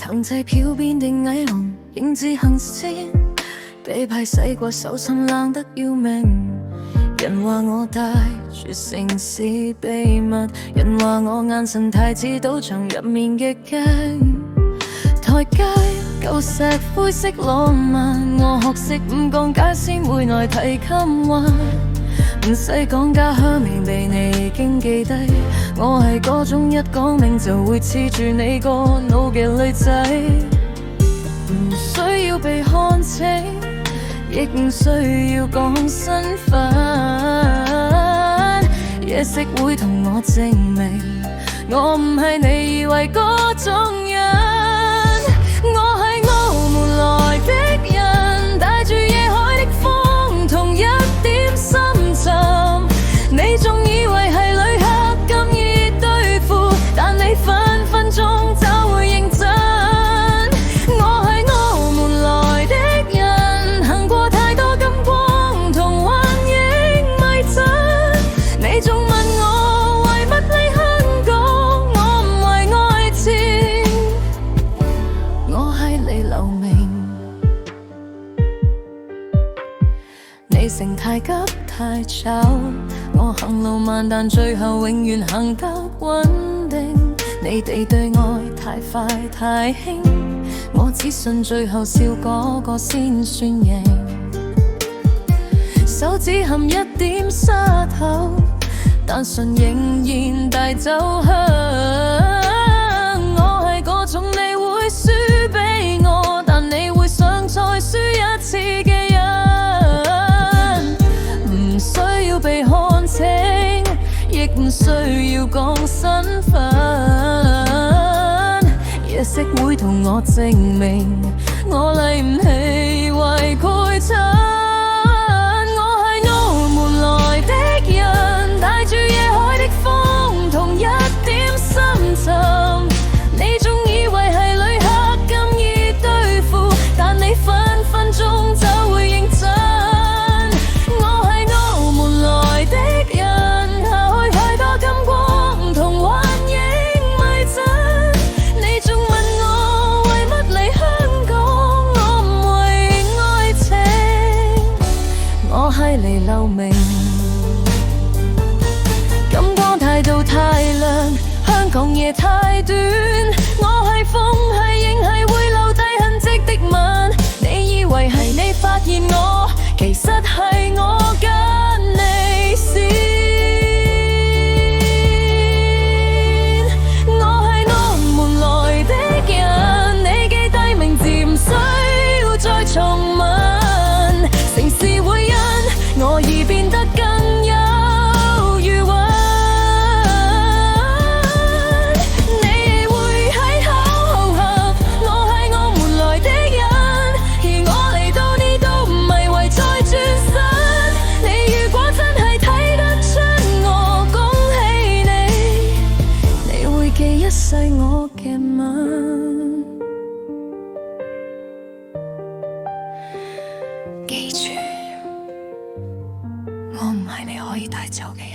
藤際漂變的矮龍，影子行先，被批洗過手心冷得要命。人話我帶住城市秘密，人話我眼神太似賭場入面嘅鏡。台階舊石灰色浪漫，我學識五降解先會內提琴環。唔使講家鄉名被你已經記低，我係嗰種一講明就會黐住你個腦嘅女仔。唔需要被看清，亦唔需要講身份，夜色會同我證明，我唔係你以為嗰種人。我係澳門來的人，帶住夜海的風同一點深沉。你仲以為係旅客咁易對付，但你分分鐘就會認真。我係澳門來的人，行過太多金光同幻影迷陣。你仲問我為乜嚟香港，我唔為愛情，我係嚟留名。你成太急太吵，我行路慢，但最後永遠行得穩定。你哋對愛太快太輕，我只信最後笑嗰個先算贏。手指含一點沙頭，但唇仍然帶走香。我係嗰種你會輸俾我，但你會想再輸一次嘅人。唔需要被看清，亦唔需要講身份，夜色會同我證明，我嚟唔起為佢襯。我係澳門來的人，帶住夜海的風同一點深沉。你仲以為係旅客咁易對付，但你分分鐘就會認真。我係澳門來的人，下去太多金光同幻影迷陣。你仲問我為乜嚟香港，我唔為愛情，我係嚟留名。金光太到太亮，香港夜太短，我係風係影係會留低痕跡的吻。你以為係你發現我，其實係我跟你先。我係澳門來的人，你記低名字唔需要再重問。城市會因我而變得更有餘韻。你會喺口合，我係澳門來的人，而我嚟到呢度唔係為再轉身。你如果真係睇得出我，恭喜你，你會記一世我嘅吻。記住，我唔係你可以帶走嘅人。